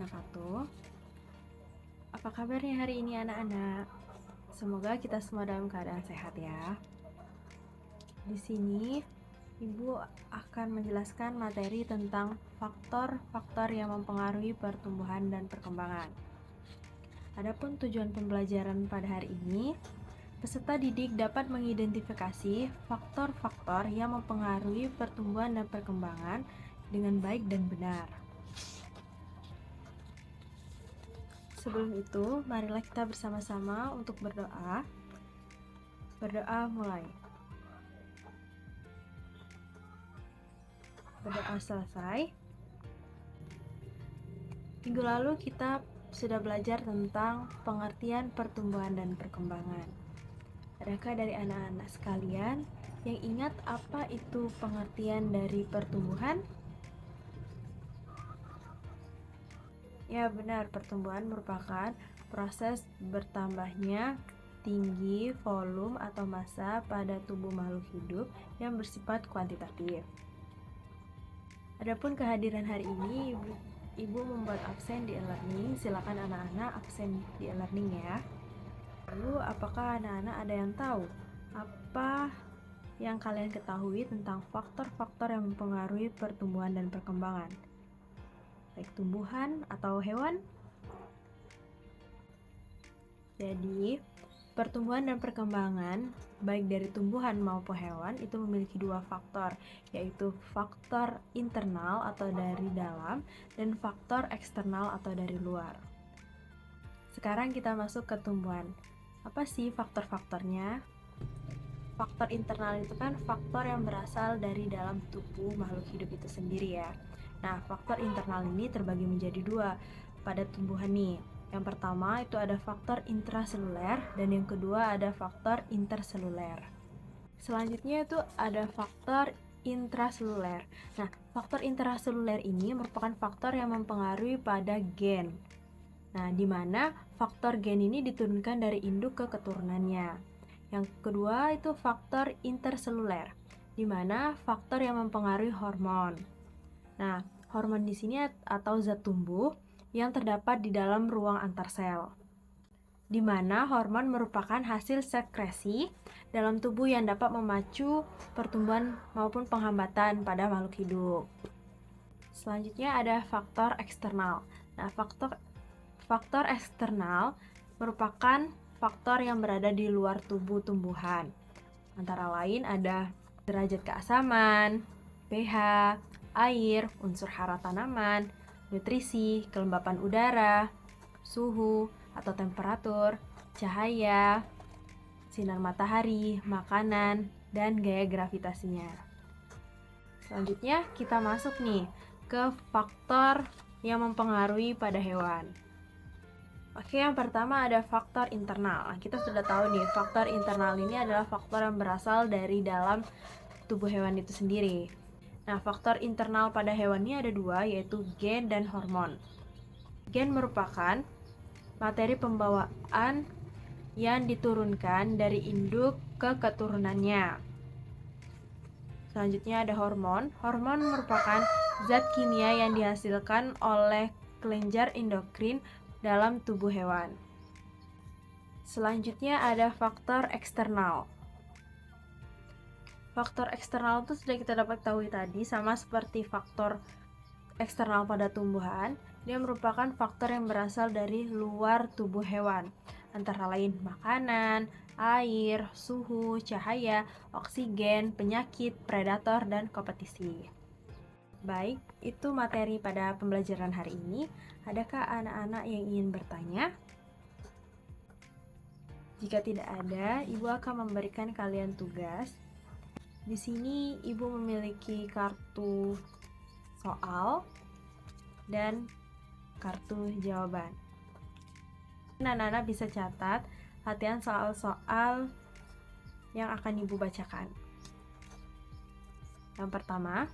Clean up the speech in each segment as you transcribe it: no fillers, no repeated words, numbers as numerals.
wabarakatuh. Apa kabarnya hari ini anak-anak? Semoga kita semua dalam keadaan sehat ya. Di sini Ibu akan menjelaskan materi tentang faktor-faktor yang mempengaruhi pertumbuhan dan perkembangan. Adapun tujuan pembelajaran pada hari ini, peserta didik dapat mengidentifikasi faktor-faktor yang mempengaruhi pertumbuhan dan perkembangan dengan baik dan benar. Sebelum itu, marilah kita bersama-sama untuk berdoa. Berdoa mulai. Berdoa selesai. Minggu lalu kita sudah belajar tentang pengertian pertumbuhan dan perkembangan. Adakah dari anak-anak sekalian yang ingat apa itu pengertian dari pertumbuhan? Ya benar, pertumbuhan merupakan proses bertambahnya tinggi, volume, atau massa pada tubuh makhluk hidup yang bersifat kuantitatif. Adapun kehadiran hari ini, Ibu membuat absen di e-learning. Silakan anak-anak absen di e-learning ya. Lalu, apakah anak-anak ada yang tahu apa yang kalian ketahui tentang faktor-faktor yang mempengaruhi pertumbuhan dan perkembangan? Baik tumbuhan atau hewan? Jadi, pertumbuhan dan perkembangan baik dari tumbuhan maupun hewan itu memiliki dua faktor, yaitu faktor internal atau dari dalam dan faktor eksternal atau dari luar. Sekarang kita masuk ke tumbuhan. Apa sih faktor-faktornya? Faktor internal itu kan faktor yang berasal dari dalam tubuh makhluk hidup itu sendiri ya. Nah, faktor internal ini terbagi menjadi dua pada tumbuhan nih. Yang pertama itu ada faktor intraseluler dan yang kedua ada faktor interseluler. Selanjutnya itu ada faktor intraseluler. Nah, faktor intraseluler ini merupakan faktor yang mempengaruhi pada gen. Nah, di mana faktor gen ini diturunkan dari induk ke keturunannya. Yang kedua itu faktor interseluler, di mana faktor yang mempengaruhi hormon. Nah, hormon di sini atau zat tumbuh yang terdapat di dalam ruang antar sel, di mana hormon merupakan hasil sekresi dalam tubuh yang dapat memacu pertumbuhan maupun penghambatan pada makhluk hidup. Selanjutnya ada faktor eksternal. Nah, faktor eksternal merupakan faktor yang berada di luar tubuh tumbuhan. Antara lain ada derajat keasaman, pH, air, unsur hara tanaman, nutrisi, kelembapan udara, suhu atau temperatur, cahaya, sinar matahari, makanan, dan gaya gravitasinya. Selanjutnya kita masuk nih ke faktor yang mempengaruhi pada hewan. Oke, yang pertama ada faktor internal. Nah, kita sudah tahu nih, faktor internal ini adalah faktor yang berasal dari dalam tubuh hewan itu sendiri. Nah, faktor internal pada hewan ini ada dua, yaitu gen dan hormon. Gen merupakan materi pembawaan yang diturunkan dari induk ke keturunannya. Selanjutnya ada hormon. Hormon merupakan zat kimia yang dihasilkan oleh kelenjar endokrin dalam tubuh hewan. Selanjutnya ada faktor eksternal. Faktor eksternal itu sudah kita dapat tahu tadi, sama seperti faktor eksternal pada tumbuhan, dia merupakan faktor yang berasal dari luar tubuh hewan, antara lain makanan, air, suhu, cahaya, oksigen, penyakit, predator, dan kompetisi. Baik, itu materi pada pembelajaran hari ini. Adakah anak-anak yang ingin bertanya? Jika tidak ada, Ibu akan memberikan kalian tugas. Di sini Ibu memiliki kartu soal dan kartu jawaban. Anak-anak bisa catat latihan soal-soal yang akan Ibu bacakan. Yang pertama,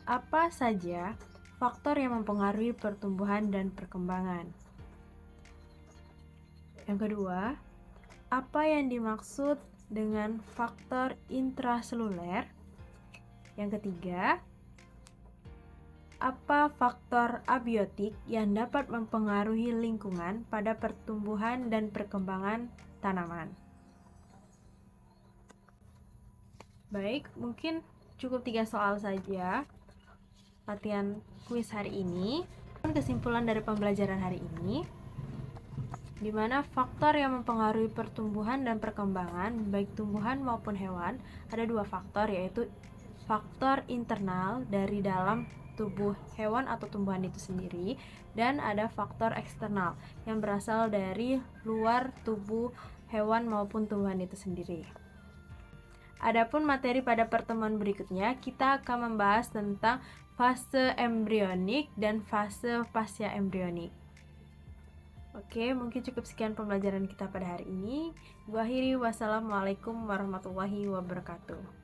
apa saja faktor yang mempengaruhi pertumbuhan dan perkembangan? Yang kedua, apa yang dimaksud dengan faktor intraseluler? Yang ketiga, Apa faktor abiotik yang dapat mempengaruhi lingkungan pada pertumbuhan dan perkembangan tanaman? Baik, mungkin cukup 3 soal saja latihan kuis hari ini. Kesimpulan dari pembelajaran hari ini, di mana faktor yang mempengaruhi pertumbuhan dan perkembangan baik tumbuhan maupun hewan ada 2 faktor, yaitu faktor internal dari dalam tubuh hewan atau tumbuhan itu sendiri, dan ada faktor eksternal yang berasal dari luar tubuh hewan maupun tumbuhan itu sendiri. Adapun materi pada pertemuan berikutnya, kita akan membahas tentang fase embrionik dan fase pasca embrionik. Oke, mungkin cukup sekian pembelajaran kita pada hari ini. Gua akhiri, wassalamualaikum warahmatullahi wabarakatuh.